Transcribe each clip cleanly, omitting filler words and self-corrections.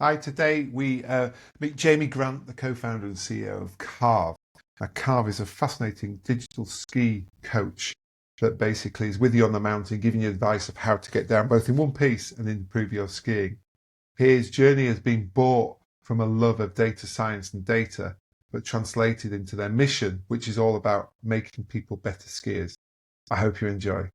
Hi, today we meet Jamie Grant, the co-founder and CEO of Carve. Now, Carve is a fascinating digital ski coach that basically is with you on the mountain, giving you advice of how to get down both in one piece and improve your skiing. His journey has been bought from a love of data science and data, but translated into their mission, which is all about making people better skiers. I hope you enjoy.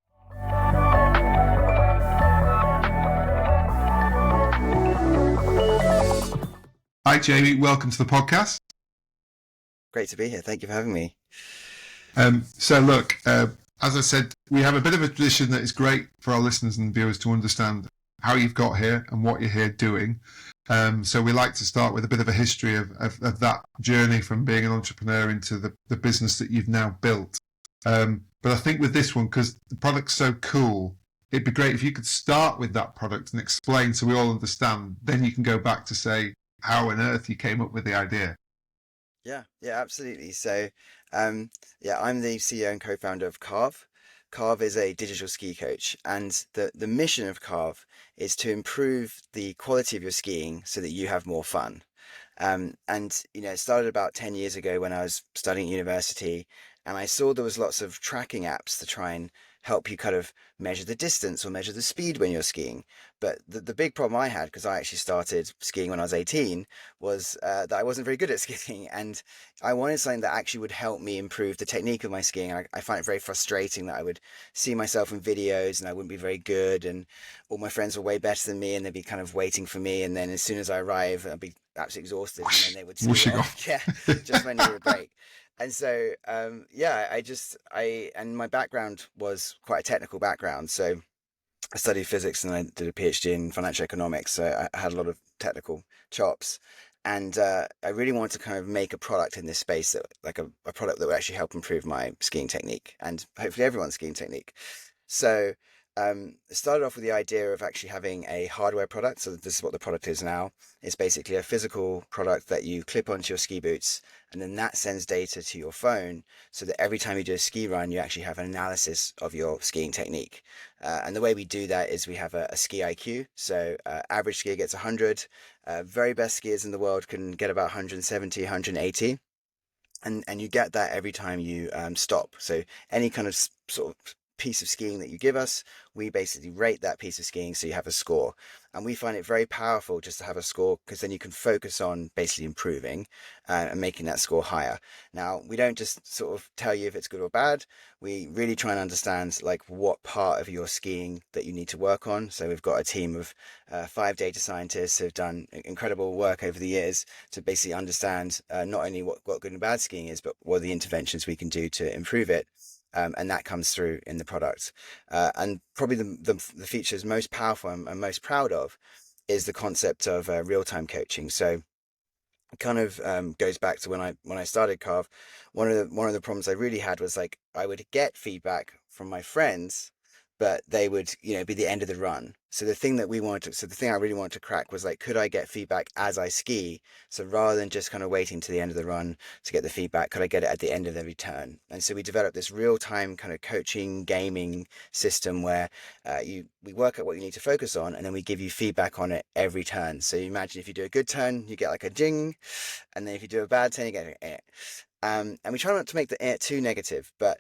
Hi, Jamie. Welcome to the podcast. Great to be here. Thank you for having me. As I said, we have a bit of a tradition that is great for our listeners and viewers to understand how you've got here and what you're here doing. So we like to start with a bit of a history of that journey from being an entrepreneur into the business that you've now built. But I think with this one, because the product's so cool, it'd be great if you could start with that product and explain so we all understand. Then you can go back to say how on earth you came up with the idea. Yeah, absolutely. So, I'm the CEO and co-founder of Carve. Carve is a digital ski coach, and the mission of Carve is to improve the quality of your skiing so that you have more fun. It started about 10 years ago when I was studying at university, and I saw there was lots of tracking apps to try and help you kind of measure the distance or measure the speed when you're skiing. But the big problem I had, because I actually started skiing when I was 18, was that I wasn't very good at skiing, and I wanted something that actually would help me improve the technique of my skiing. I find it very frustrating that I would see myself in videos and I wouldn't be very good, and all my friends were way better than me, and they'd be kind of waiting for me, and then as soon as I arrive, I'd be absolutely exhausted, and then they would say, Whooshing "Oh, off. yeah, just when you were great." And so, and my background was quite a technical background. So I studied physics and I did a PhD in financial economics. So I had a lot of technical chops. And I really wanted to kind of make a product in this space that, like a product that would actually help improve my skiing technique and hopefully everyone's skiing technique. So it started off with the idea of actually having a hardware product. So this is what the product is now. It's basically a physical product that you clip onto your ski boots, and then that sends data to your phone so that every time you do a ski run, you actually have an analysis of your skiing technique. And the way we do that is we have a ski IQ. So average skier gets 100. Very best skiers in the world can get about 170, 180. And you get that every time you stop. So any kind of sort of piece of skiing that you give us, we basically rate that piece of skiing so you have a score. And we find it very powerful just to have a score, because then you can focus on basically improving and making that score higher. Now, we don't just sort of tell you if it's good or bad. We really try and understand like what part of your skiing that you need to work on. So we've got a team of 5 data scientists who've done incredible work over the years to basically understand not only what good and bad skiing is, but what are the interventions we can do to improve it. And that comes through in the product. And probably the features most powerful and most proud of is the concept of real-time coaching. So it kind of goes back to when I started Carve. One of the problems I really had was like I would get feedback from my friends, but they would be the end of the run. So the thing I really wanted to crack was like, could I get feedback as I ski? So rather than just kind of waiting to the end of the run to get the feedback, could I get it at the end of every turn? And so we developed this real time kind of coaching gaming system where we work out what you need to focus on, and then we give you feedback on it every turn. So you imagine if you do a good turn, you get like a jing, and then if you do a bad turn, you get an eh. And we try not to make the eh too negative, but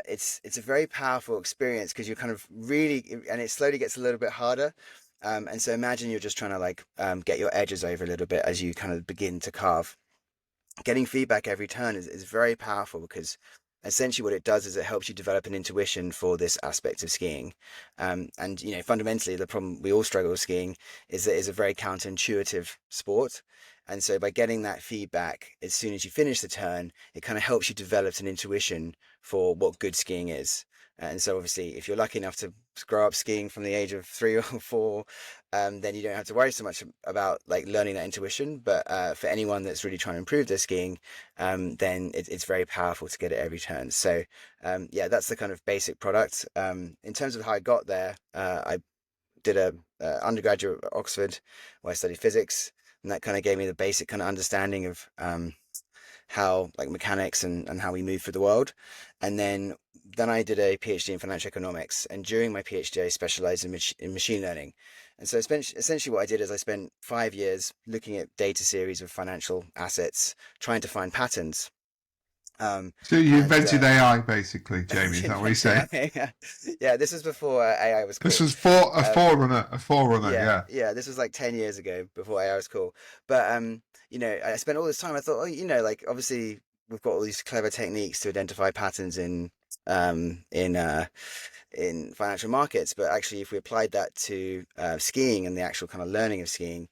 it's a very powerful experience because you're kind of really, and it slowly gets a little bit harder. And so imagine you're just trying to like get your edges over a little bit as you kind of begin to carve. Getting feedback every turn is very powerful, because essentially what it does is it helps you develop an intuition for this aspect of skiing. And fundamentally the problem we all struggle with skiing is that it's a very counterintuitive sport. And so by getting that feedback as soon as you finish the turn, it kind of helps you develop an intuition for what good skiing is. And so obviously if you're lucky enough to grow up skiing from the age of 3 or 4, then you don't have to worry so much about like learning that intuition. But for anyone that's really trying to improve their skiing, then it's very powerful to get it every turn. So that's the kind of basic product. In terms of how I got there, I did a undergraduate at Oxford where I studied physics, and that kind of gave me the basic kind of understanding of how like mechanics and how we move through the world. And then I did a PhD in financial economics, and during my PhD I specialized in machine learning. And so essentially what I did is I spent 5 years looking at data series of financial assets, trying to find patterns. So you And invented AI, basically, Jamie. Is that what you're saying? yeah, yeah, this was before AI was This cool. was a Um, forerunner, a forerunner. yeah, Yeah. yeah, this was like 10 years ago before AI was cool. But I spent all this time. I thought, oh, like obviously we've got all these clever techniques to identify patterns um in uh in financial markets, but actually if we applied that to skiing and the actual kind of learning of skiing,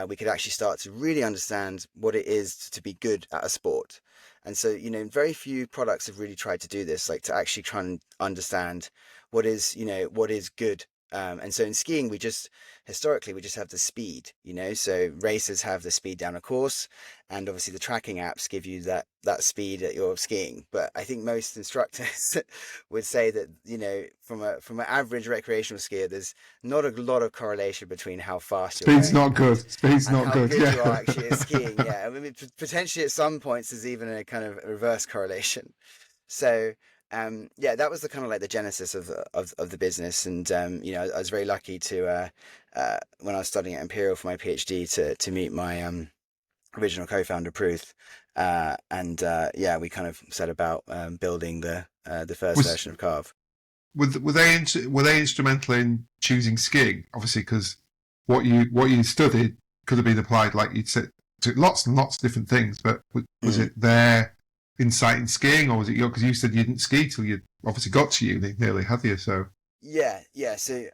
we could actually start to really understand what it is to be good at a sport. And so, very few products have really tried to do this, like to actually try and understand what is good. And so in skiing, historically, we just have the speed, so racers have the speed down a course, and obviously the tracking apps give you that speed that you're skiing. But I think most instructors would say that, from an average recreational skier, there's not a lot of correlation between how fast you're Speed's going not good. Speed's and not how good. good Yeah. you are actually at skiing. Yeah, I mean, potentially at some points there's even a kind of reverse correlation. So yeah, that was the kind of like the genesis of the business. And I was very lucky to when I was studying at Imperial for my PhD to meet my original co-founder Pruth, and yeah, we kind of set about building the first Was version of Carve. were they instrumental in choosing skiing? Obviously, because what you studied could have been applied, like you'd said, to lots and lots of different things. But was Mm. it their insight in skiing, or was it your? Because you said you didn't ski till you obviously got to uni, nearly, had you? So Yeah, yeah. So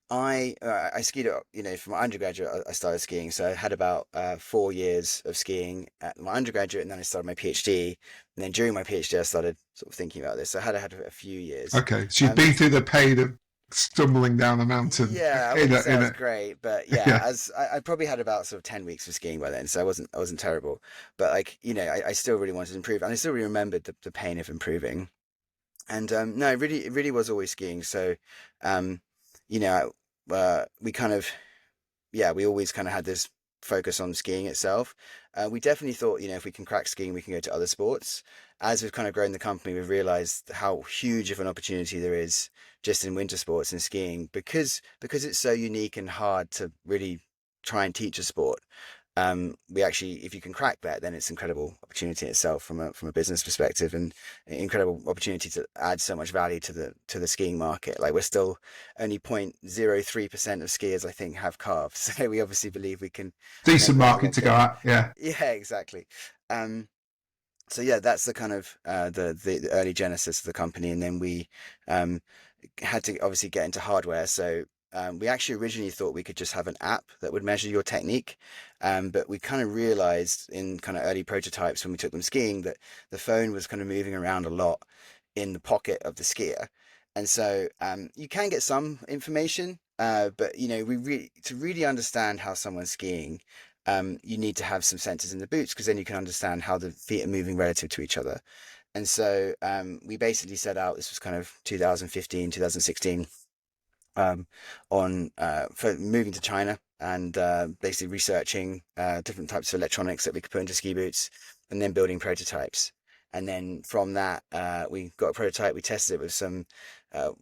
I skied from my undergraduate. I started skiing, so I had about 4 years of skiing at my undergraduate, and then I started my PhD. And then during my PhD, I started sort of thinking about this. So I had a few years. okay, so you've been through the pain of stumbling down a mountain Yeah, I in wouldn't a say I in was a great, but yeah, yeah. as I probably had about sort of 10 weeks of skiing by then, so I wasn't terrible. But like, I still really wanted to improve, and I still really remembered the pain of improving. And no, it really was always skiing. So, um, we kind of, yeah, we always kind of had this focus on skiing itself. We definitely thought, if we can crack skiing, we can go to other sports. As we've kind of grown the company, we've realized how huge of an opportunity there is just in winter sports and skiing because it's so unique and hard to really try and teach a sport. We actually, if you can crack that, then it's an incredible opportunity in itself from a business perspective, and an incredible opportunity to add so much value to the skiing market. Like we're still only 0.03% of skiers, I think, have Carve. So we obviously believe we can Decent make that a market lot to go bigger. at, yeah. Yeah, exactly. Um, so yeah, that's the kind of the early genesis of the company, and then we um, had to obviously get into hardware. So we actually originally thought we could just have an app that would measure your technique, but we kind of realized in kind of early prototypes when we took them skiing that the phone was kind of moving around a lot in the pocket of the skier, and so you can get some information, but to really understand how someone's skiing. You need to have some sensors in the boots because then you can understand how the feet are moving relative to each other. And so we basically set out, this was kind of 2015, 2016, um, on for moving to China and basically researching different types of electronics that we could put into ski boots and then building prototypes. And then from that, we got a prototype, we tested it with some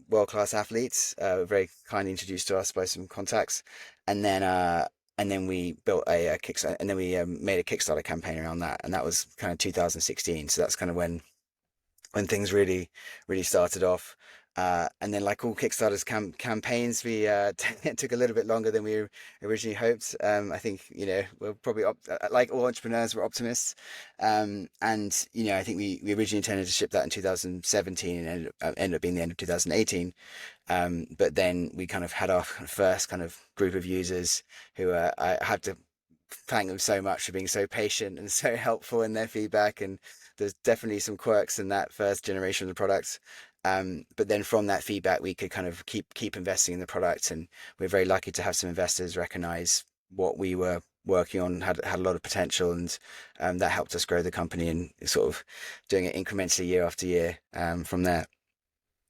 world-class athletes, very kindly introduced to us by some contacts. And then we built a Kickstarter, and then we made a Kickstarter campaign around that. And that was kind of 2016. So that's kind of when things really started off. And then, like all Kickstarters campaigns, we it took a little bit longer than we originally hoped. I think we're probably like all entrepreneurs, we're optimists. And I think we originally intended to ship that in 2017, and ended up being the end of 2018. But then we kind of had our first kind of group of users who I had to thank them so much for being so patient and so helpful in their feedback. And there's definitely some quirks in that first generation of the product. But then from that feedback, we could kind of keep investing in the product, and we're very lucky to have some investors recognize what we were working on had a lot of potential, and that helped us grow the company and sort of doing it incrementally year after year from there.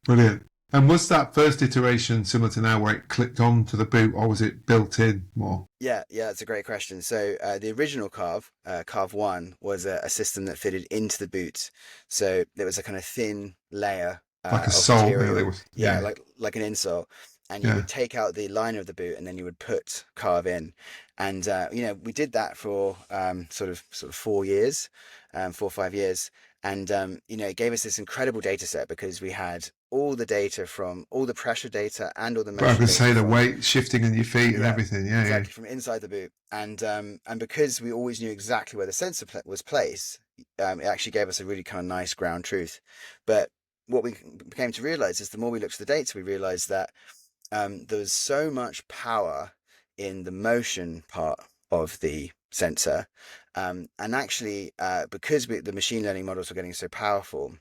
Brilliant. And was that first iteration similar to now where it clicked onto the boot, or was it built in more? Yeah, yeah, that's a great question. So the original Carve, Carve One, was a system that fitted into the boot. So there was a kind of thin layer Like a of soul, really? material, Was yeah, yeah. like an insole. and you Yeah. would take out the liner of the boot, and then you would put Carve in. And we did that for sort of 4 years, 4 or 5 years. And it gave us this incredible data set, because we had all the data from all the pressure data and all the But I motion can data say the from, weight shifting in your feet and yeah, everything. Yeah, yeah. exactly, from inside the boot. And because we always knew exactly where the sensor was placed, it actually gave us a really kind of nice ground truth. But what we came to realize is, the more we looked at the data, we realized that there was so much power in the motion part of the sensor. And actually, because the machine learning models were getting so powerful,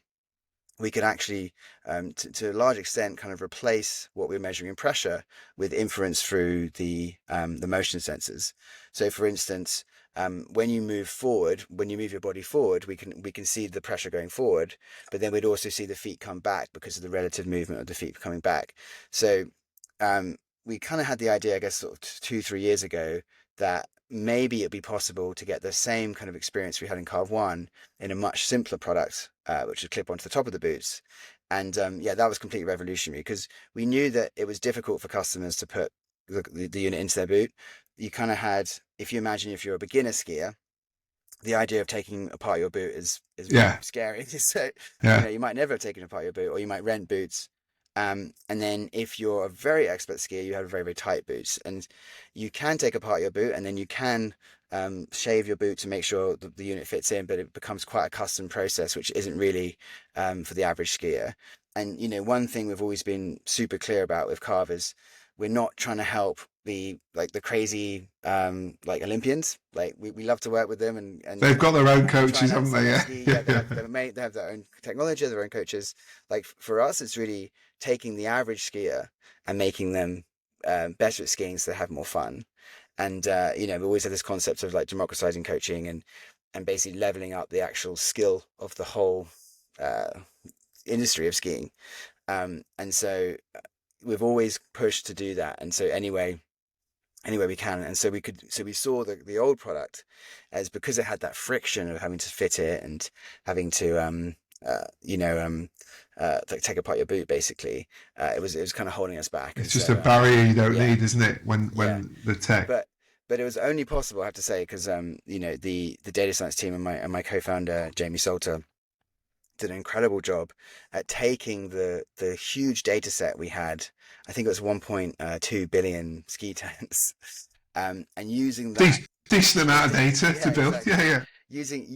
we could actually, to a large extent, kind of replace what we're measuring in pressure with inference through the motion sensors. So, for instance, when you move forward, when you move your body forward, we can see the pressure going forward, but then we'd also see the feet come back because of the relative movement of the feet coming back. So, we kind of had the idea, I guess, sort of 2-3 years ago, that maybe it'd be possible to get the same kind of experience we had in Carve 1 in a much simpler product, which would clip onto the top of the boots. And that was completely revolutionary, because we knew that it was difficult for customers to put the unit into their boot. You kind of had, if you imagine if you're a beginner skier, the idea of taking apart your boot is really Yeah. scary. So, Yeah. you might never have taken apart your boot, or you might rent boots. And then if you're a very expert skier, you have very, very tight boots, and you can take apart your boot, and then you can shave your boot to make sure the unit fits in, but it becomes quite a custom process, which isn't really for the average skier. And, one thing we've always been super clear about with Carve is, we're not trying to help the crazy Olympians. Like, we love to work with them, and They've got their own try coaches, and haven't understand they? their Yeah. ski. Yeah. Yeah, they have their own technology, their own coaches. Like, for us, it's really taking the average skier and making them better at skiing, so they have more fun. And we always had this concept of like democratizing coaching, and basically leveling up the actual skill of the whole uh, industry of skiing. And so we've always pushed to do that. And so anyway we can. And so we saw the old product as, because it had that friction of having to fit it and having to take apart your boot, basically. It was kind of holding us back. It's And just a so barrier you don't yeah need, isn't it? yeah When the tech. but it was only possible, I have to say, because the data science team and my co-founder Jamie Salter did an incredible job at taking the huge data set we had. I think it was 1.2 billion ski tents, and using that. Decent amount of data Yeah, to build. exactly. Yeah, yeah.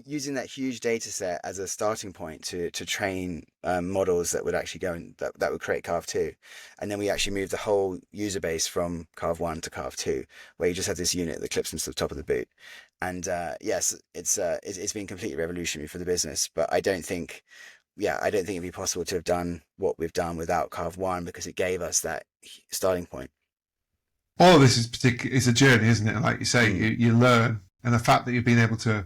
Using that huge data set as a starting point to train models that would actually go and that would create Carve 2. And then we actually moved the whole user base from Carve 1 to Carve 2, where you just have this unit that clips into the top of the boot. And yes, it's been completely revolutionary for the business. But I don't think it'd be possible to have done what we've done without Carve 1, because it gave us that starting point. All of this is it's a journey, isn't it? And like you say, you learn, and the fact that you've been able to,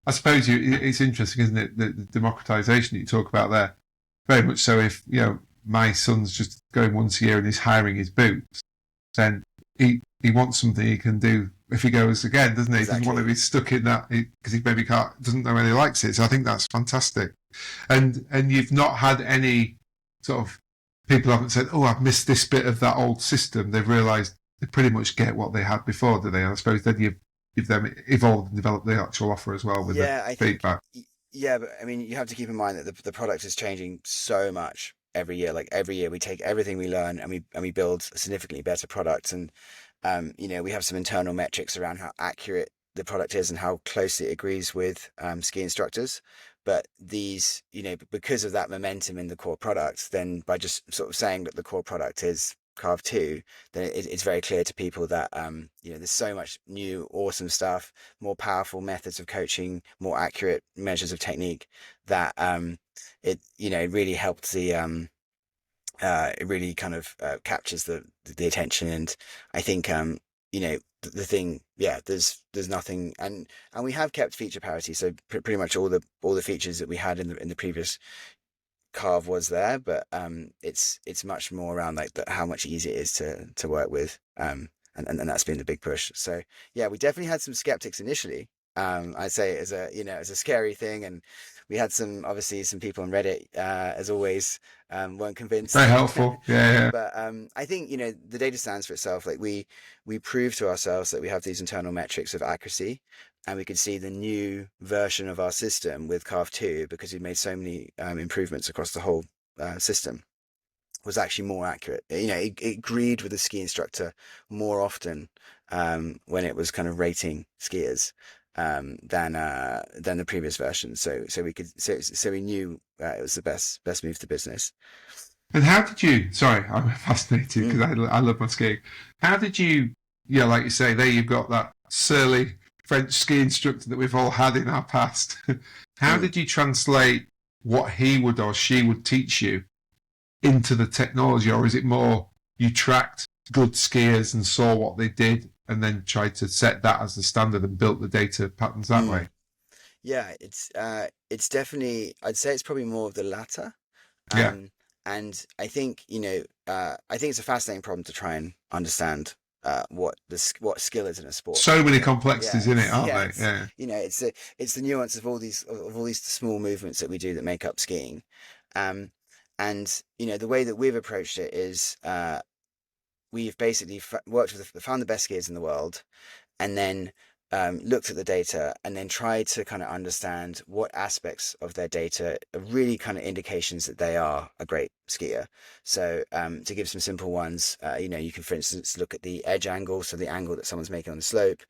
I suppose it's interesting, isn't it? The democratization that you talk about there, very much so. If my son's just going once a year and he's hiring his boots, then he wants something he can do if he goes again, doesn't he? Exactly. He doesn't want to be stuck in that, because he maybe doesn't know whether he likes it. So I think that's fantastic. And you've not had any sort of, people haven't said, "Oh, I've missed this bit of that old system." They've realised they pretty much get what they had before, do they? And I suppose then you've them evolved and developed the actual offer as well with the feedback. But I mean, you have to keep in mind that the product is changing so much every year. Like, every year we take everything we learn, and we build a significantly better product. And we have some internal metrics around how accurate the product is and how closely it agrees with ski instructors. But these, because of that momentum in the core product, then by just sort of saying that the core product is Carve 2, then it's very clear to people that there's so much new awesome stuff, more powerful methods of coaching, more accurate measures of technique, that it really helped the it really kind of captures the attention. And I think the thing, there's nothing. And we have kept feature parity, so pretty much all the features that we had in the previous Carve was there, but it's much more around like how much easier it is to work with, and that's been the big push. So yeah, we definitely had some skeptics initially. I'd say as a scary thing, we had obviously some people on Reddit, as always, weren't Very convinced. helpful. Yeah, yeah. But I think, the data stands for itself. Like we prove to ourselves that we have these internal metrics of accuracy, and we could see the new version of our system with Carve 2, because we made so many improvements across the whole system, was actually more accurate. It agreed with the ski instructor more often when it was kind of rating skiers than the previous version. So we knew it was the best move to business. And how did you? Sorry, I'm fascinated because Mm, I love my skiing. How did you? Yeah, like you say, there you've got that surly French ski instructor that we've all had in our past. How mm, did you translate what he would or she would teach you into the technology, or is it more you tracked good skiers and saw what they did and then tried to set that as the standard and built the data patterns that mm. way? Yeah, it's definitely, I'd say it's probably more of the latter. Yeah. Um, and I think, I think it's a fascinating problem to try and understand what skill is in a sport. So many Yeah, complexities in it, aren't they? Yeah. it's the nuance of all these small movements that we do that make up skiing. Um, and the way that we've approached it is we've basically worked with found the best skiers in the world, and then looked at the data and then tried to kind of understand what aspects of their data are really kind of indications that they are a great skier. So to give some simple ones, you can, for instance, look at the edge angle, so the angle that someone's making on the slope.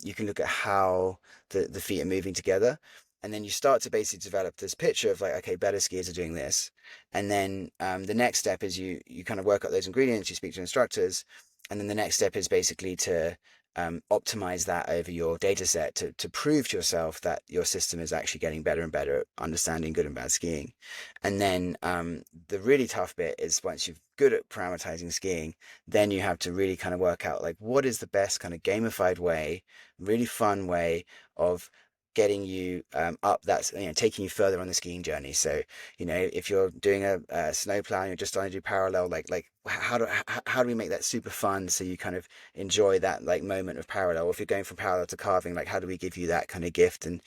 You can look at how the feet are moving together. And then you start to basically develop this picture of like, okay, better skiers are doing this. And then the next step is you kind of work out those ingredients, you speak to instructors. And then the next step is basically to optimize that over your data set to prove to yourself that your system is actually getting better and better at understanding good and bad skiing. And then the really tough bit is once you're good at parameterizing skiing, then you have to really kind of work out like what is the best kind of gamified way, really fun way of getting you up, that's taking you further on the skiing journey. So if you're doing a snow plow and you're just trying to do parallel, like how do we make that super fun so you kind of enjoy that like moment of parallel? Or if you're going from parallel to carving, like how do we give you that kind of gift, and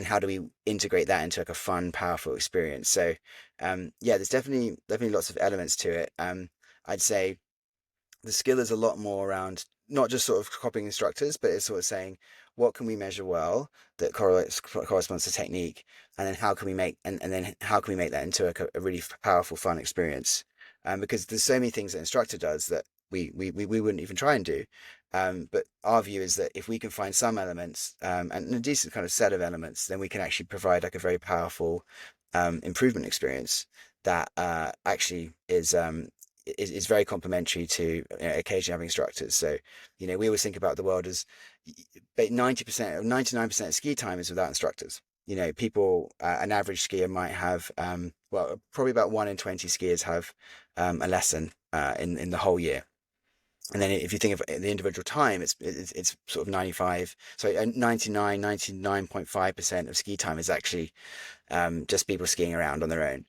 how do we integrate that into like a fun, powerful experience? So yeah, there's definitely lots of elements to it. I'd say the skill is a lot more around not just sort of copying instructors, but it's sort of saying what can we measure well that corresponds to technique, and then how can we make and then how can we make that into a really powerful, fun experience? Because there's so many things that instructor does that we wouldn't even try and do. But our view is that if we can find some elements and a decent kind of set of elements, then we can actually provide like a very powerful improvement experience that actually is very complementary to occasionally having instructors. So, we always think about the world as 90% or 99% of ski time is without instructors. People, an average skier might have, well, probably about 1 in 20 skiers have a lesson in the whole year. And then if you think of the individual time, it's sort of 99.5% of ski time is actually just people skiing around on their own.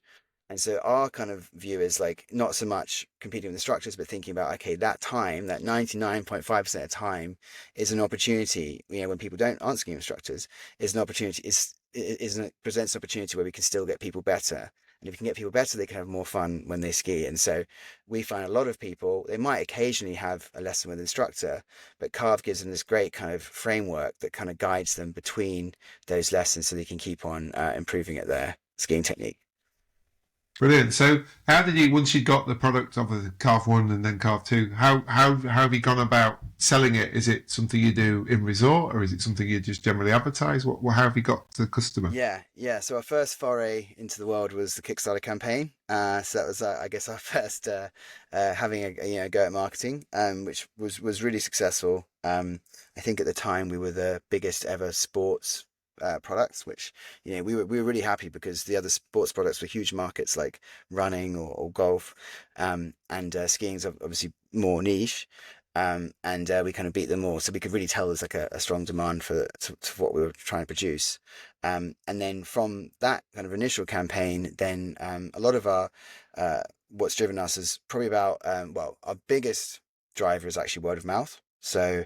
And so our kind of view is like not so much competing with instructors, but thinking about, okay, that time, that 99.5% of time is an opportunity, when people aren't skiing instructors, is an opportunity, presents an opportunity where we can still get people better. And if we can get people better, they can have more fun when they ski. And so we find a lot of people, they might occasionally have a lesson with an instructor, but Carve gives them this great kind of framework that kind of guides them between those lessons so they can keep on improving at their skiing technique. Brilliant. So, how did you, once you got the product of the Carve One and then Carve Two, how have you gone about selling it? Is it something you do in resort, or is it something you just generally advertise? How have you got to the customer? Yeah. So our first foray into the world was the Kickstarter campaign. So that was, I guess, our first having a go at marketing, which was really successful. I think at the time we were the biggest ever sports products, which we were really happy because the other sports products were huge markets like running or golf, and skiing is obviously more niche. And we kind of beat them all, so we could really tell there's like a strong demand for what we were trying to produce. And then from that kind of initial campaign, then a lot of our what's driven us is probably about well, our biggest driver is actually word of mouth. So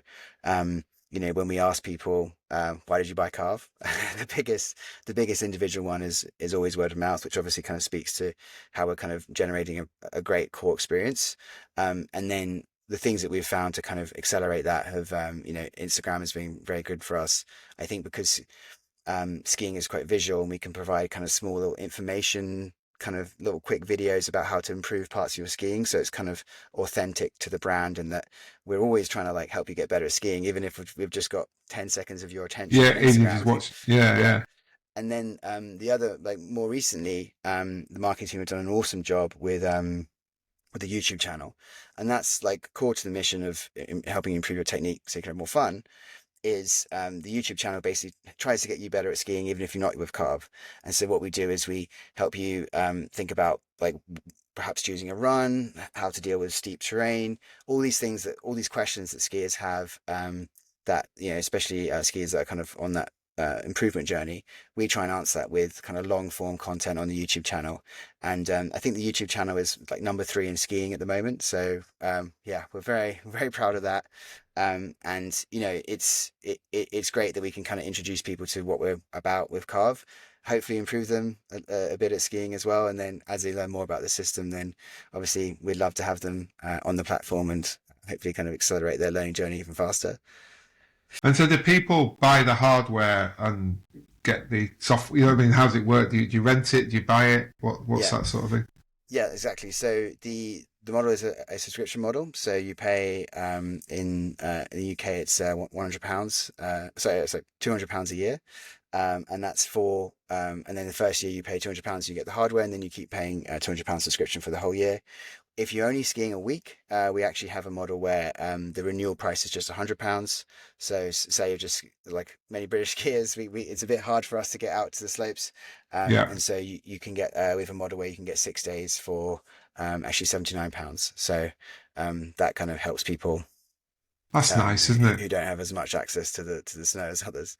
when we ask people, why did you buy Carve? The biggest individual one is always word of mouth, which obviously kind of speaks to how we're kind of generating a great core experience. And then the things that we've found to kind of accelerate that have, Instagram has been very good for us. I think because skiing is quite visual, and we can provide kind of small little information, kind of little quick videos about how to improve parts of your skiing. So it's kind of authentic to the brand, and that we're always trying to like help you get better at skiing, even if we've just got 10 seconds of your attention Yeah, on and you just Instagram. watch. Yeah, Yeah. yeah. And then the other, like more recently, the marketing team have done an awesome job with the YouTube channel, and that's like core to the mission of helping you improve your technique so you can have more fun. Is the YouTube channel basically tries to get you better at skiing, even if you're not with Carve. And so what we do is we help you think about like perhaps choosing a run, how to deal with steep terrain, all these questions that skiers have, that, especially skiers that are kind of on that improvement journey. We try and answer that with kind of long form content on the YouTube channel. And I think the YouTube channel is like number 3 in skiing at the moment. So yeah, we're very, very proud of that. And it's great that we can kind of introduce people to what we're about with Carve, hopefully improve them a bit at skiing as well. And then as they learn more about the system, then obviously we'd love to have them on the platform and hopefully kind of accelerate their learning journey even faster. And so, do people buy the hardware and get the software? You know what I mean? How does it work? Do you rent it? Do you buy it? What's Yeah, that sort of thing? yeah, exactly. So the model is a subscription model. So you pay in the UK it's £100. Sorry, it's like £200 a year. And that's for and then the first year you pay £200, you get the hardware, and then you keep paying £200 subscription for the whole year. If you're only skiing a week, we actually have a model where the renewal price is just £100. So say you're just like many British skiers, it's a bit hard for us to get out to the slopes, Yeah, and so you can get we have a model where you can get 6 days for actually £79. So that kind of helps people that's nice, isn't it? who don't have as much access to the snow as others.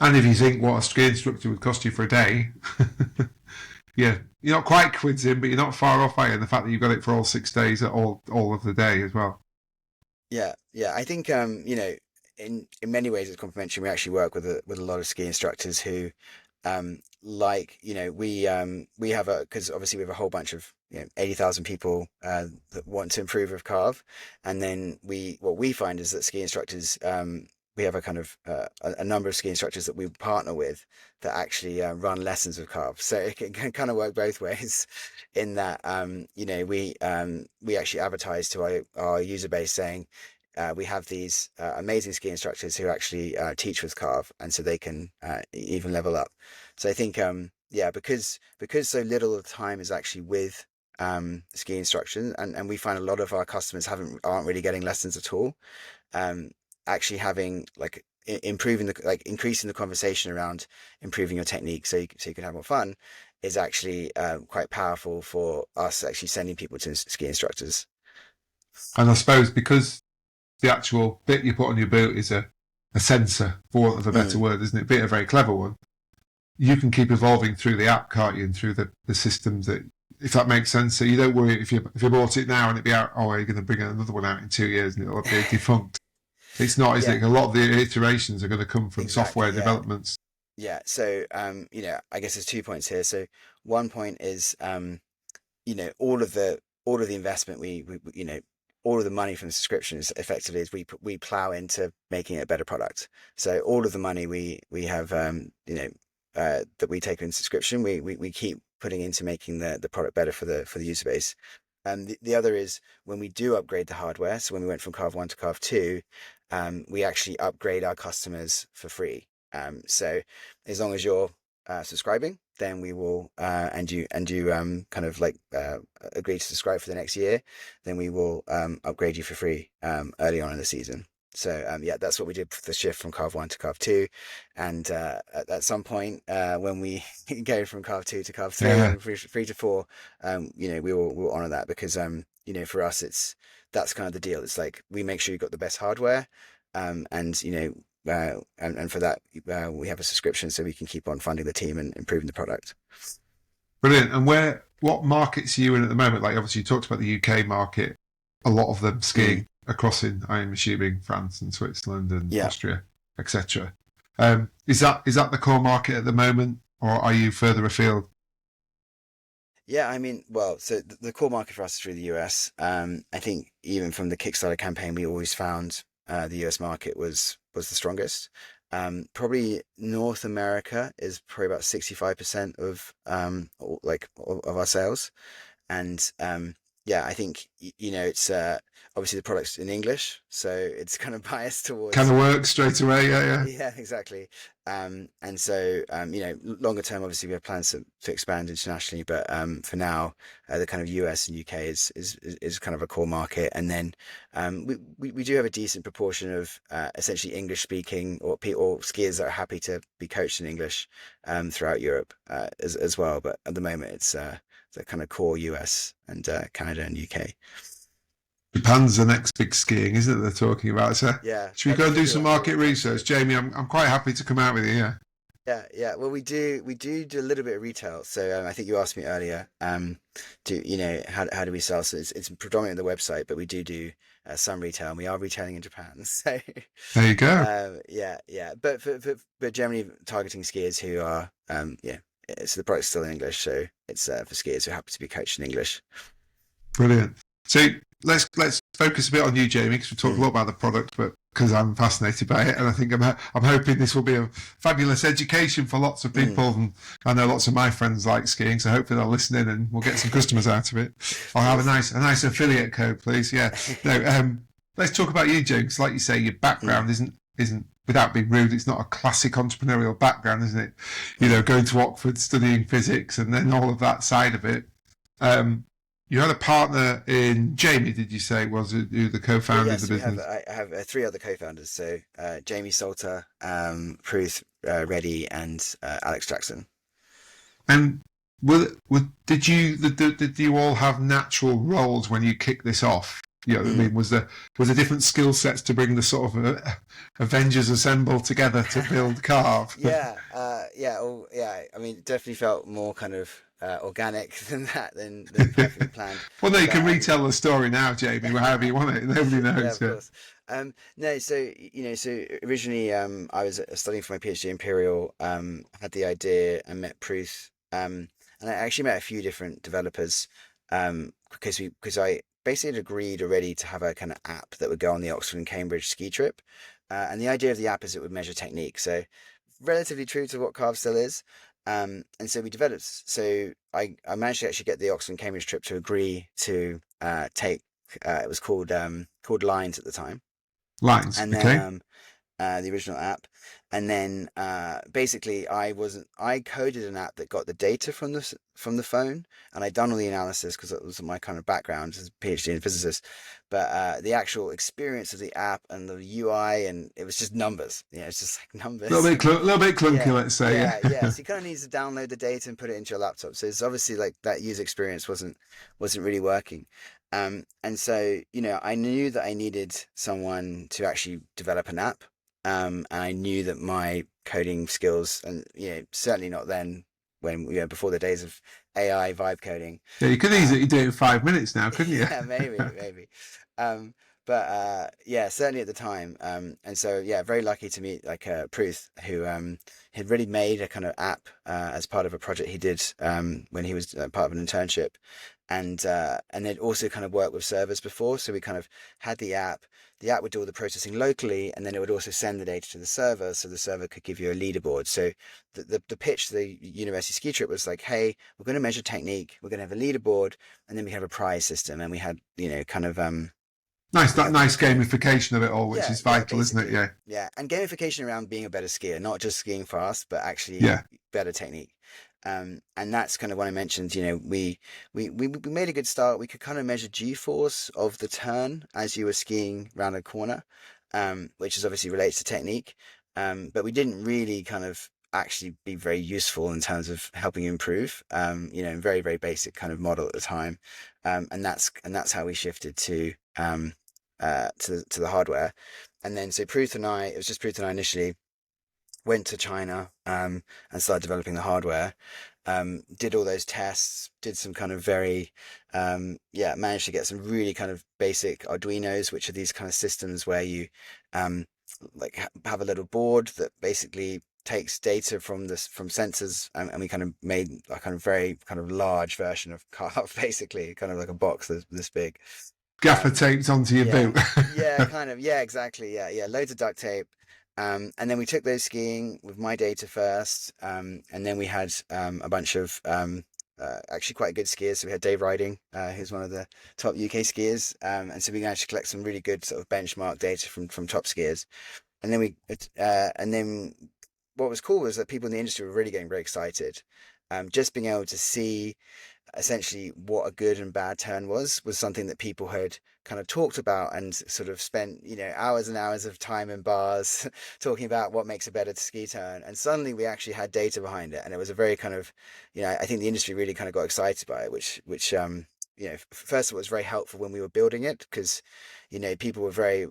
And if you think what a ski instructor would cost you for a day, yeah, you're not quite quids in, but you're not far off, are you? And the fact that you've got it for all 6 days, all of the day as well. Yeah, yeah. I think in many ways it's complementary. We actually work with a lot of ski instructors who we have because obviously we have a whole bunch of 80,000 people that want to improve with Carve, and then what we find is that ski instructors, we have a kind of a number of ski instructors that we partner with that actually run lessons with Carve. So it can kind of work both ways in that we actually advertise to our user base saying we have these amazing ski instructors who actually teach with Carve, and so they can even level up. So I think because so little of the time is actually with ski instruction, and we find a lot of our customers aren't really getting lessons at all. Um, Actually having like increasing the conversation around improving your technique so you can have more fun is actually quite powerful for us actually sending people to ski instructors. And I suppose because the actual bit you put on your boot is a sensor, for want of a better Mm, word, isn't it? Be a very clever one. You can keep evolving through the app, can't you? And through the systems that, if that makes sense. So you don't worry if you bought it now and it'd be out. Oh, are you going to bring another one out in 2 years and it'll be defunct? It's not, is yeah, it? A lot of the iterations are going to come from exactly. software Yeah. developments. Yeah. So, I guess there's 2 points here. So one point is, all of the investment all of the money from the subscriptions effectively is we plow into making it a better product. So all of the money we have, that we take in subscription, we keep putting into making the product better for the user base. And the other is when we do upgrade the hardware. So when we went from Carve 1 to Carve 2, we actually upgrade our customers for free. So as long as you're subscribing, then we will and you kind of like agree to subscribe for the next year, then we will upgrade you for free early on in the season. So yeah, that's what we did for the shift from Carve 1 to Carve 2. And at some point when we go from Carve 2 to Carve 3 Yeah. and 3 to 4, we will honor that because for us that's kind of the deal. It's like we make sure you've got the best hardware, and and for that we have a subscription so we can keep on funding the team and improving the product. Brilliant. And what markets are you in at the moment? Like, obviously, you talked about the UK market, a lot of them Mm. skiing. across in, I'm assuming, France and Switzerland and Yeah. Austria, etc. Is that the core market at the moment, or are you further afield? Yeah, I mean, well, so the core market for us is through the US. I think even from the Kickstarter campaign, we always found the US market was the strongest. Probably North America is probably about 65% of of our sales. And yeah, I think it's obviously the product's in English, so it's kind of biased Kind towards. of works straight away. Yeah, yeah. Yeah, exactly. And so, longer term, obviously, we have plans to expand internationally, but for now, the kind of US and UK is kind of a core market. And then we do have a decent proportion of essentially English speaking or skiers that are happy to be coached in English throughout Europe as well. But at the moment, it's the kind of core US and Canada and UK. Japan's the next big skiing, isn't it? They're talking about. So, Yeah, should we I go and do definitely some want to market come to. research, Jamie? I'm quite happy to come out with you. Yeah. Yeah, yeah. Well, we do a little bit of retail. So I think you asked me earlier. Do how do we sell? So it's predominantly the website, but we do some retail, and we are retailing in Japan. So There you go. yeah, yeah. But but generally targeting skiers who are so the product's still in English, so it's for skiers who happen to be coached in English. Brilliant. So let's focus a bit on you, Jamie, because we talked a Mm, lot about the product, but because I'm fascinated by it, and I think I'm hoping this will be a fabulous education for lots of mm. people. And I know lots of my friends like skiing, so hopefully they'll listen in and we'll get some customers out of it. I'll have Awesome. a nice affiliate code, please. Yeah. No. Let's talk about you, James. Like you say, your Mm, background isn't without being rude, it's not a classic entrepreneurial background, isn't it? mm. Going to Oxford, studying physics, and then all of that side of it. Um, you had a partner in Jamie, did you say, was it, who the Yeah, co-founder of the yes, we have. business? I have three other co-founders. So Jamie Salter, Pruth Reddy, and Alex Jackson. And did you all have natural roles when you kicked this off? I Mm. mean, was there different skill sets to bring the sort of Avengers assemble together to build Carve? Yeah, yeah. I mean, it definitely felt more kind of organic than that, than perfectly planned. Well, no, you But can retell the story now, Jamie, however you want it. Nobody yeah, knows. of Yeah. course. No, so so originally, I was studying for my PhD in Imperial. Had the idea and met Pruth. And I actually met a few different developers. Because I basically had agreed already to have a kind of app that would go on the Oxford and Cambridge ski trip. And the idea of the app is it would measure technique. So relatively true to what Carve still is. And so we developed. So I managed to actually get the Oxford and Cambridge trip to agree to take. It was called Lines at the time, Lines, and then okay? the original app, and then basically I coded an app that got the data from the phone, and I'd done all the analysis because it was my kind of background as a PhD in physicist, but the actual experience of the app and the UI, and it was just numbers. It's just like A little numbers. bit, little bit clunky, Yeah, let's say. yeah, Yeah. yeah. So you kind of need to download the data and put it into your laptop. So it's obviously like that user experience wasn't really working. And so, I knew that I needed someone to actually develop an app. And I knew that my coding skills, and certainly not then when before the days of AI vibe coding. Yeah, you could Uh, easily do it in 5 minutes now, couldn't you? yeah, maybe. Um, but yeah, certainly at the time. And so yeah, very lucky to meet like Pruth, who had really made a kind of app as part of a project he did when he was part of an internship, and they'd also kind of worked with servers before. So we kind of had the app. The app would do all the processing locally, and then it would also send the data to the server, so the server could give you a leaderboard. So the pitch to the university ski trip was like, hey, we're going to measure technique, we're going to have a leaderboard, and then we have a prize system, and we had kind of Nice, we that have these nice kind of gamification of it all, which yeah, is yeah, vital, isn't it? basically. Yeah, Yeah. And gamification around being a better skier, not just skiing fast, but actually yeah. better technique. And that's kind of what I mentioned, we made a good start. We could kind of measure G-force of the turn as you were skiing around a corner, which is obviously relates to technique. But we didn't really kind of actually be very useful in terms of helping you improve, very, very basic kind of model at the time. And that's how we shifted to the hardware. And then so Pruth and I, it was just Pruth and I initially, went to China, and started developing the hardware. Did all those tests, did some kind of very, managed to get some really kind of basic Arduinos, which are these kind of systems where you, um, have a little board that basically takes data from sensors, and we kind of made a kind of very kind of large version of Carve, basically, kind of like a box this big. Gaffer Um, taped onto your yeah, boot. yeah, kind of, yeah, exactly, yeah, loads of duct tape. And then we took those skiing with my data first, and then we had a bunch of actually quite good skiers. So we had Dave Riding, who's one of the top UK skiers, and so we managed to collect some really good sort of benchmark data from top skiers. And then and then what was cool was that people in the industry were really getting very excited. Just being able to see essentially what a good and bad turn was something that people had kind of talked about and sort of spent, hours and hours of time in bars talking about what makes a better ski turn. And suddenly we actually had data behind it, and it was a very kind of, I think the industry really kind of got excited by it, which first of all, it was very helpful when we were building it, because people were very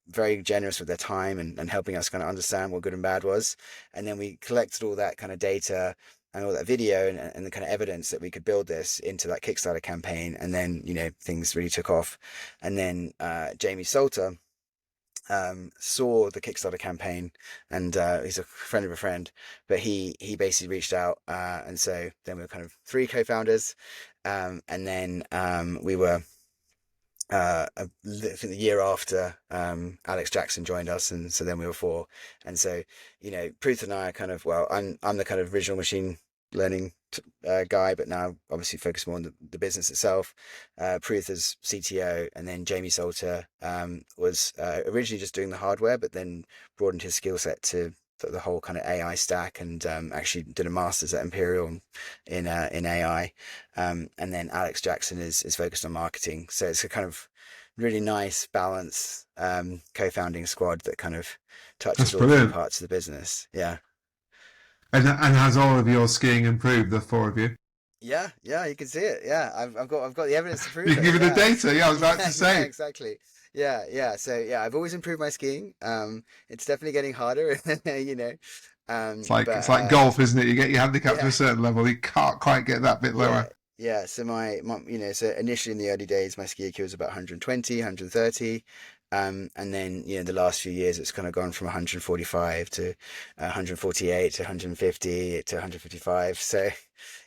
very generous with their time and helping us kind of understand what good and bad was. And then we collected all that kind of data and all that video and the kind of evidence that we could build this into that Kickstarter campaign. And then, things really took off. And then Jamie Salter saw the Kickstarter campaign, and he's a friend of a friend, but he basically reached out, and so then we were kind of three co-founders, and then we were I think the year after, Alex Jackson joined us, and so then we were four. And so, Pruth and I are kind of, well, I'm the kind of visual machine learning guy, but now obviously focus more on the business itself. Pruth is CTO, and then Jamie Salter was originally just doing the hardware, but then broadened his skill set to the whole kind of AI stack, and actually did a master's at Imperial in AI. And then Alex Jackson is focused on marketing. So it's a kind of really nice balance, co-founding squad that kind of That's touches all key brilliant. parts of the business. Yeah. And has all of your skiing improved, the four of you? Yeah, you can see it. Yeah, I've got the evidence to You prove can it. give me the Yeah, data. Yeah, I was about yeah, to yeah, say. exactly. Yeah. So yeah, I've always improved my skiing. It's definitely getting harder, It's but like golf, isn't it? You get your handicap to a yeah, certain level, you can't quite get that bit yeah, lower. yeah. So so initially in the early days, my ski IQ was about 120, 130. And then, the last few years, it's kind of gone from 145 to 148 to 150 to 155. So,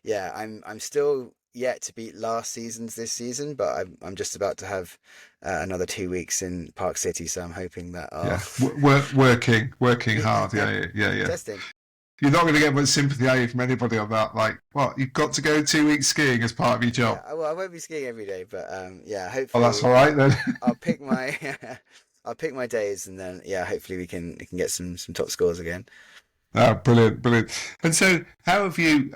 yeah, I'm still yet to beat last season's this season, but I'm just about to have another 2 weeks in Park City, so I'm hoping that I'll Yeah, working yeah, hard. Yeah. testing. You're not going to get much sympathy, are you, from anybody on that? Like, what? You've got to go 2 weeks skiing as part of your Yeah, job. well, I won't be skiing every day, but yeah, Oh, that's hopefully all right then. I'll pick my I'll pick my days, and then yeah, hopefully we can get some top scores again. Oh, brilliant, brilliant. And so, how have you?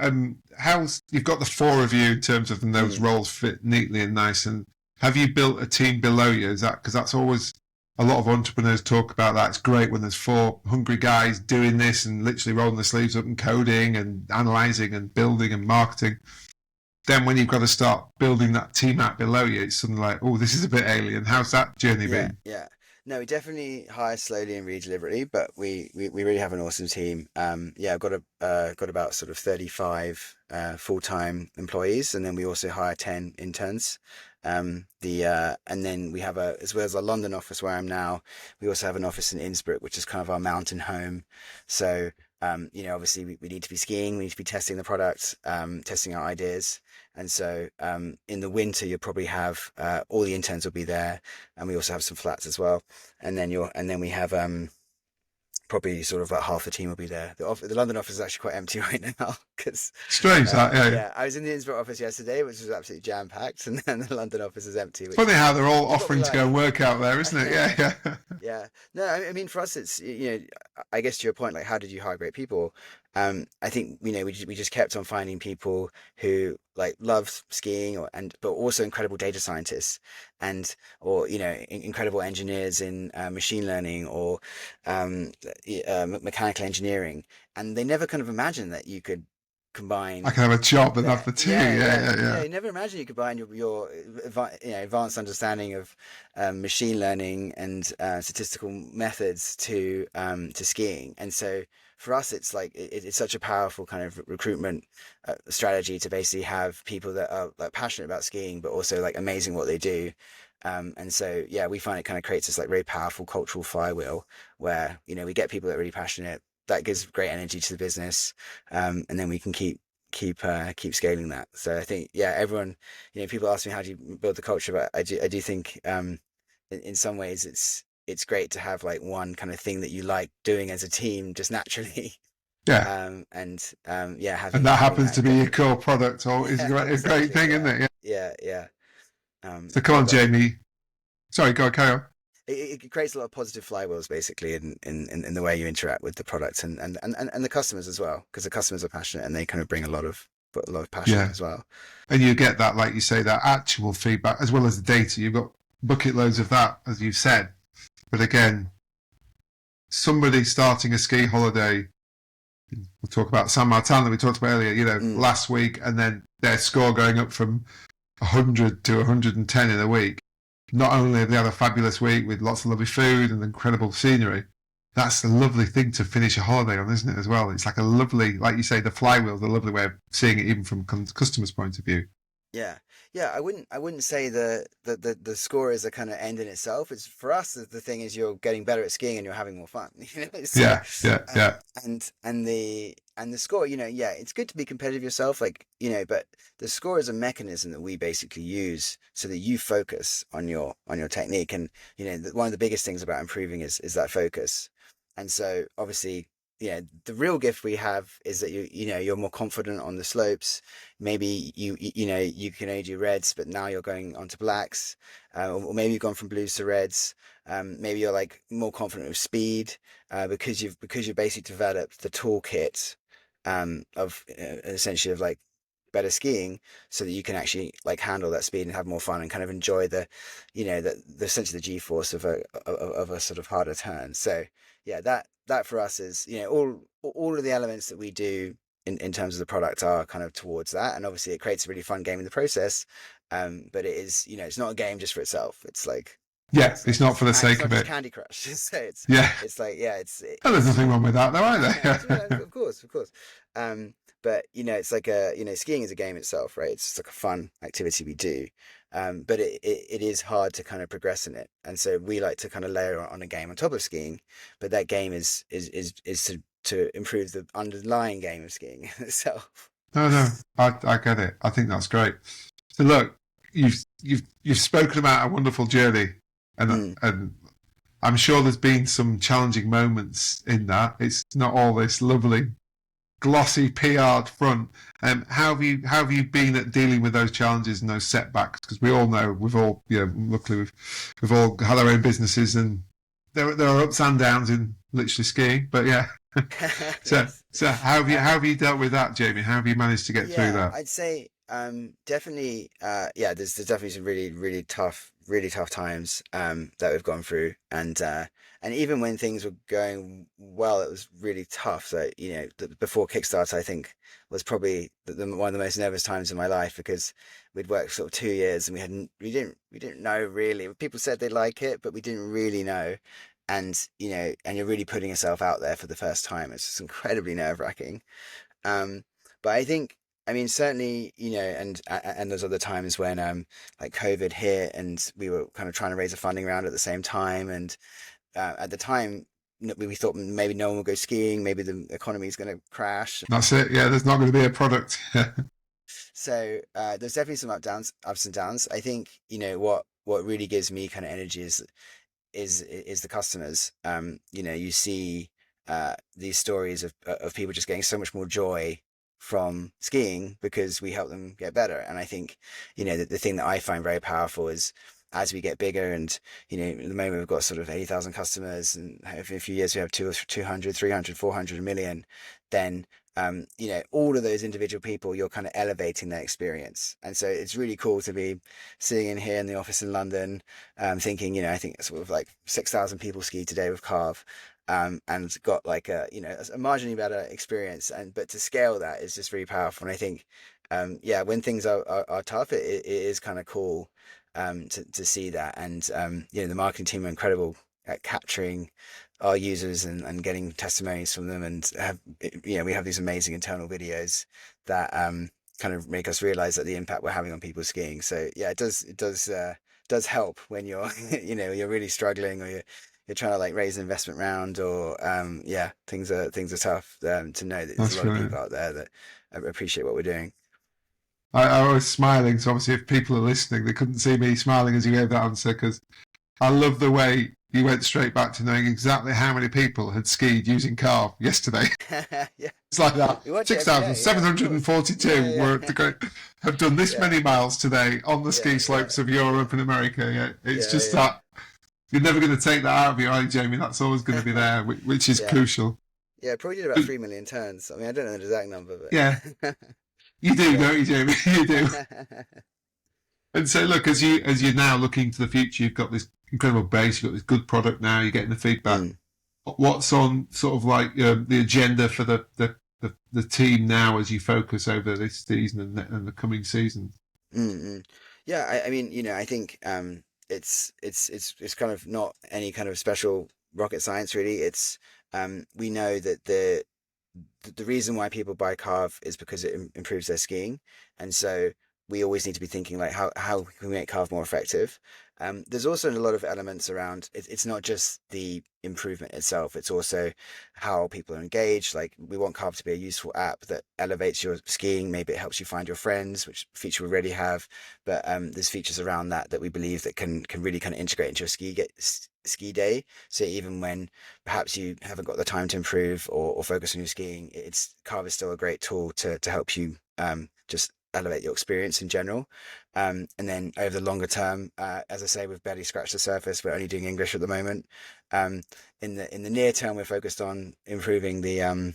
How's you've got the four of you in terms of, and those Mm, roles fit neatly and nice. And have you built a team below you? Is that because that's always a lot of entrepreneurs talk about that. It's great when there's four hungry guys doing this and literally rolling their sleeves up and coding and analyzing and building and marketing. Then when you've got to start building that team out below you, it's suddenly like, oh, this is a bit alien. How's that journey yeah, been? yeah. No, we definitely hire slowly and really deliberately, but we really have an awesome team. Yeah, I've got about sort of 35 full-time employees, and then we also hire 10 interns. And then we have as well as our London office where I'm now, we also have an office in Innsbruck, which is kind of our mountain home. So, obviously we need to be skiing, we need to be testing the product, testing our ideas. And so, in the winter, you'll probably have all the interns will be there, and we also have some flats as well. And then we have probably sort of like half the team will be there. The London office is actually quite empty right now because, Strange that, yeah. yeah, I was in the Innsbruck office yesterday, which was absolutely jam packed, and then the London office is empty, It's funny how they're all which is what we offering to go and like. work out there, isn't it? Yeah. Yeah. No, I mean, for us, it's, I guess to your point, like, how did you hire great people? I think, we just kept on finding people who like love skiing, but also incredible data scientists, or, incredible engineers in machine learning, or mechanical engineering. And they never kind of imagined that you could combine I can have a job and have that. the two. Yeah, yeah. Yeah. You never imagine you combine your advanced understanding of machine learning and statistical methods to skiing. And so for us, it's like it's such a powerful kind of recruitment strategy to basically have people that are like passionate about skiing, but also like amazing what they do. And so yeah, we find it kind of creates this like very powerful cultural flywheel where we get people that are really passionate. That gives great energy to the business, and then we can keep scaling that. So I think yeah, everyone, people ask me how do you build the culture, but I do think in some ways it's great to have like one kind of thing that you like doing as a team just naturally. Yeah. Yeah, And having that having happens that to be your definitely. core product, or is Yeah, a great exactly. thing, isn't Yeah, it? Yeah. yeah. So come Yeah, on, but Jamie. Sorry, go carry on. it creates a lot of positive flywheels basically in the way you interact with the product and the customers as well, because the customers are passionate and they kind of bring a lot of passion Yeah. as well. And you get that, like you say, that actual feedback as well as the data. You've got bucket loads of that, as you said. But again, somebody starting a ski holiday, we'll talk about San Martin that we talked about earlier, Mm, last week, and then their score going up from 100 to 110 in a week. Not only have they had a fabulous week with lots of lovely food and incredible scenery, that's a lovely thing to finish a holiday on, isn't it, as well? It's like a lovely, like you say, the flywheel's a lovely way of seeing it even from a customer's point of view. yeah, yeah. I wouldn't say the score is a kind of end in itself. It's for us. The thing is, you're getting better at skiing and you're having more fun. So, Yeah, yeah, yeah. and the score. Yeah, it's good to be competitive yourself, like but the score is a mechanism that we basically use so that you focus on your technique. And one of the biggest things about improving is that focus. And so obviously. The real gift we have is that you're more confident on the slopes. Maybe you can only do reds, but now you're going onto blacks, or maybe you've gone from blues to reds. Maybe you're like more confident with speed because you've basically developed the toolkit of essentially of like better skiing, so that you can actually like handle that speed and have more fun and kind of enjoy the essentially the g-force of a sort of harder turn. So yeah, that for us is all of the elements that we do in terms of the product are kind of towards that. And obviously it creates a really fun game in the process. But it is it's not a game just for itself. It's like Yeah, it's it's not not just for the it's sake not of just it. Candy Crush. So Yeah. it's like yeah Oh, there's it's nothing wrong with that, though, no, either. of course, of course. But it's like skiing is a game itself, right? It's just like a fun activity we do. But it is hard to kind of progress in it, and so we like to kind of layer on a game on top of skiing. But that game is to improve the underlying game of skiing itself. No, I get it. I think that's great. So look, you've spoken about a wonderful journey, and Mm. and I'm sure there's been some challenging moments in that. It's not all this lovely glossy PR'd front. How have you been at dealing with those challenges and those setbacks? Because we all know luckily we've all had our own businesses, and there are ups and downs in literally skiing. But yeah, so Yes. so how have you dealt with that, Jamie? How have you managed to get through Yeah, that? I'd say definitely yeah, there's definitely some really tough times that we've gone through. And even when things were going well, it was really tough. So before Kickstarter, I think was probably one of the most nervous times in my life, because we'd worked sort of 2 years and we didn't know really. People said they like it, but we didn't really know. And and you're really putting yourself out there for the first time. It's just incredibly nerve-wracking. um, but I think, I mean, certainly, and those other times when like COVID hit and we were kind of trying to raise a funding round at the same time, and at the time we thought maybe no one will go skiing, maybe the economy is going to crash. That's it. Yeah, there's not going to be a product. So there's definitely some ups and downs. I think what really gives me kind of energy is the customers. You see these stories of people just getting so much more joy from skiing because we help them get better. And I think, the thing that I find very powerful is as we get bigger and, at the moment we've got sort of 80,000 customers, and in a few years we have 200, 300, 400, a million, then all of those individual people, you're kind of elevating their experience. And so it's really cool to be sitting in here in the office in London, thinking, I think sort of like 6,000 people ski today with Carve. and got like a a marginally better experience. But to scale that is just really powerful. And I think yeah, when things are tough, it is kind of cool to see that. And the marketing team are incredible at capturing our users and getting testimonies from them, and have we have these amazing internal videos that kind of make us realize that the impact we're having on people skiing. So yeah, it does help when you're you're really struggling, or you're trying to like raise an investment round, or yeah, things are tough, to know that there's a That's lot of brilliant. people out there that appreciate what we're doing. I was smiling, so obviously if people are listening, they couldn't see me smiling as you gave that answer, because I love the way you went straight back to knowing exactly how many people had skied using Carve yesterday. Yeah, It's like that. we watch it Six every thousand day. Yeah, seven of hundred and course. Yeah, forty-two were to yeah, go, have done this yeah, many miles today on the ski yeah, yeah, slopes of yeah, Europe and America. Yeah, it's yeah, just yeah, that you're never going to take that out of you, are you, Jamie? That's always going to be there, which is yeah, crucial. yeah. Probably did about 3 million turns. I mean, I don't know the exact number, Yeah, but you do, yeah. don't you, Jamie? You do. And so, look, as you're now looking to the future, you've got this incredible base, you've got this good product now, you're getting the feedback. Mm. What's on sort of like the agenda for the team now as you focus over this season and the coming season? Mm-mm. Yeah, I mean, I think it's kind of not any kind of special rocket science really. It's we know that the reason why people buy Carve is because it improves their skiing, and so we always need to be thinking like how can we make Carve more effective. There's also a lot of elements around it. It's not just the improvement itself; it's also how people are engaged. Like we want Carve to be a useful app that elevates your skiing. Maybe it helps you find your friends, which feature we already have. But there's features around that we believe that can really kind of integrate into your ski day. So even when perhaps you haven't got the time to improve or focus on your skiing, it's Carve is still a great tool to help you just elevate your experience in general. And then over the longer term, as I say, we've barely scratched the surface. We're only doing English at the moment. Um, in the near term, we're focused on improving the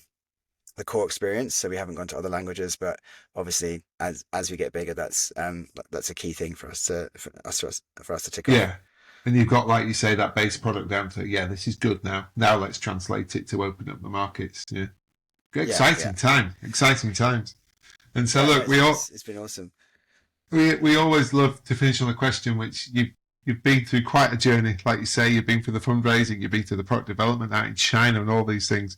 core experience. So we haven't gone to other languages, but obviously as we get bigger, that's a key thing for us to tick off. Yeah. And you've got, like you say, that base product down to, yeah, this is good now. Now let's translate it to open up the markets. Yeah. Yeah, yeah, Exciting time. Exciting times. And so, yeah. No, look, it's it's, it's been awesome. we always love to finish on a question which you've been through quite a journey. Like you say, you've been through the fundraising, you've been through the product development out in China and all these things.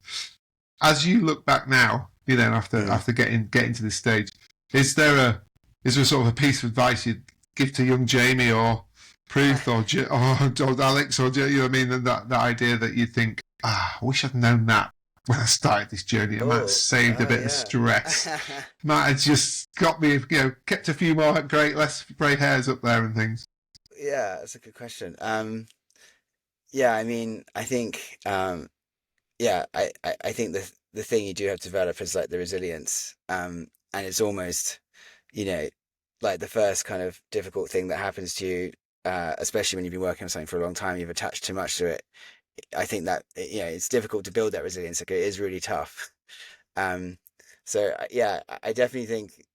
As you look back now, Mm. after getting to this stage, is there a sort of a piece of advice you'd give to young Jamie or Pruth or Alex or you know what I mean? That idea that you think, I wish I'd known that when I started this journey. It might have Oh, saved a bit of yeah. stress. Might have just got me, kept a few more less grey hairs up there and things. Yeah, that's a good question. Yeah, I mean, I think, yeah, I think the thing you do have to develop is like the resilience. And it's almost, you know, like the first kind of difficult thing that happens to you, especially when you've been working on something for a long time, you've attached too much to it. I think that, it's difficult to build that resilience. Like it is really tough. Um, so yeah, I definitely think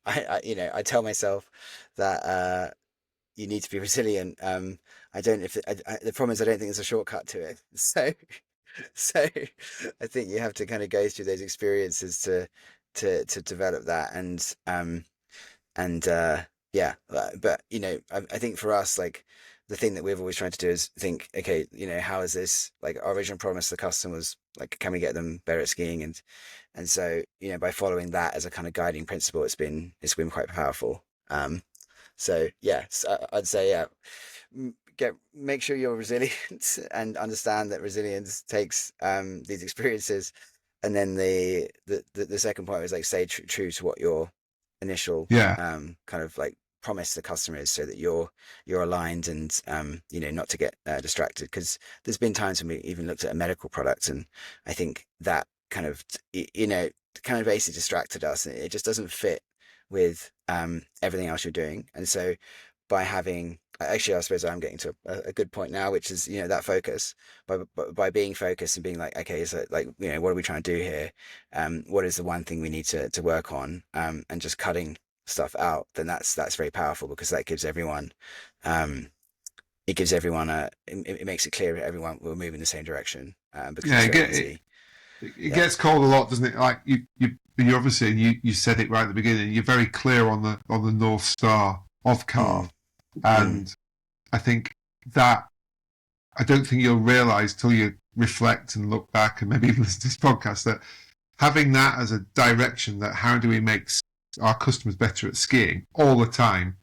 I tell myself that you need to be resilient. I don't if the problem is I don't think there's a shortcut to it. So I think you have to kind of go through those experiences to develop that. And yeah, but I think for us, like the thing that we've always tried to do is think, okay, how is this, like our original promise to the customer was like, can we get them better at skiing? And so by following that as a kind of guiding principle, it's been quite powerful. So yes, I'd say yeah, make sure you're resilient and understand that resilience takes these experiences. And then the second point was like stay true to what your initial Yeah, kind of like promise to the customer is, so that you're aligned and not to get distracted, because there's been times when we even looked at a medical product, and I think that kind of kind of basically distracted us. It just doesn't fit with everything else you're doing. And so by having actually, I suppose I'm getting to a good point now, which is that focus. By being focused and being like, okay, so like what are we trying to do here? What is the one thing we need to work on? And just cutting stuff out, then that's very powerful, because that gives everyone um it gives everyone it makes it clear that everyone will move in the same direction, because Yeah, it's very easy. it Yeah. gets called a lot, doesn't it? Like you obviously, and you said it right at the beginning. You're very clear on the North Star of Mm, Carve, mm, and I think that I don't think you'll realise till you reflect and look back, and maybe even listen to this podcast, that having that as a direction, that how do we make our customers better at skiing all the time,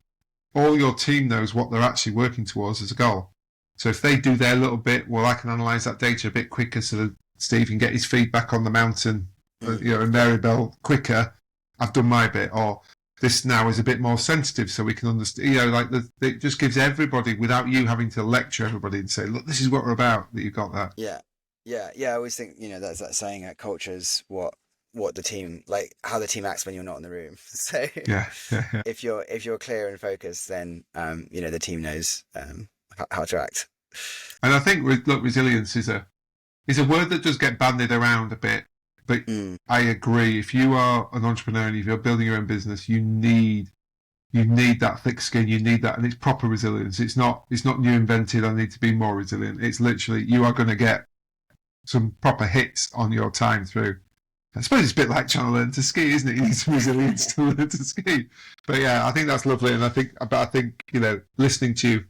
all your team knows what they're actually working towards as a goal. So if they do their little bit, well, I can analyse that data a bit quicker so that Steve can get his feedback on the mountain, mm. and Yeah. Marybelle quicker. I've done my bit. Or this now is a bit more sensitive so we can understand, like it just gives everybody, without you having to lecture everybody and say, look, this is what we're about, that you've got that. Yeah, yeah. I always think, that's that saying that culture is what the team, like how the team acts when you're not in the room. So Yeah, yeah, yeah. if you're clear and focused, then the team knows how to act. And I think, look, resilience is a word that does get bandied around a bit, but Mm, I agree. If you are an entrepreneur and if you're building your own business, you need that thick skin. You need that, and it's proper resilience. It's not new invented. I need to be more resilient. It's literally, you are going to get some proper hits on your time through. I suppose it's a bit like trying to learn to ski, isn't it? You need some resilience to learn to ski. But yeah, I think that's lovely, and I think listening to you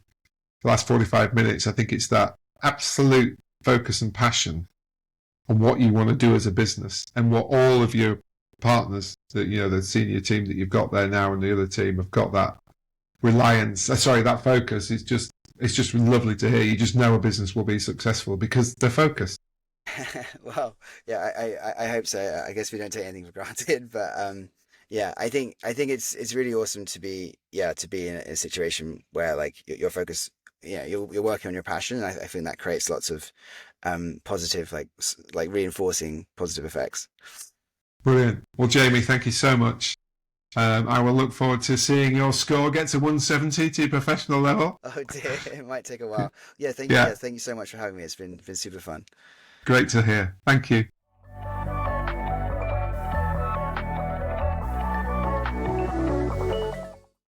the last 45 minutes, I think it's that absolute focus and passion on what you want to do as a business, and what all of your partners, the senior team that you've got there now and the other team have got, that that focus. It's just lovely to hear. You just know a business will be successful because they're focused. well, yeah, I hope so. I guess we don't take anything for granted, but yeah, I think it's really awesome to be in a situation where, like, your focus, you're working on your passion, and I think that creates lots of positive, like reinforcing positive effects. Brilliant. Well, Jamie, thank you so much. I will look forward to seeing your score get to 170 to your professional level. Oh dear, it might take a while. Yeah, Yeah, thank you so much for having me. It's been super fun. great to hear. Thank you.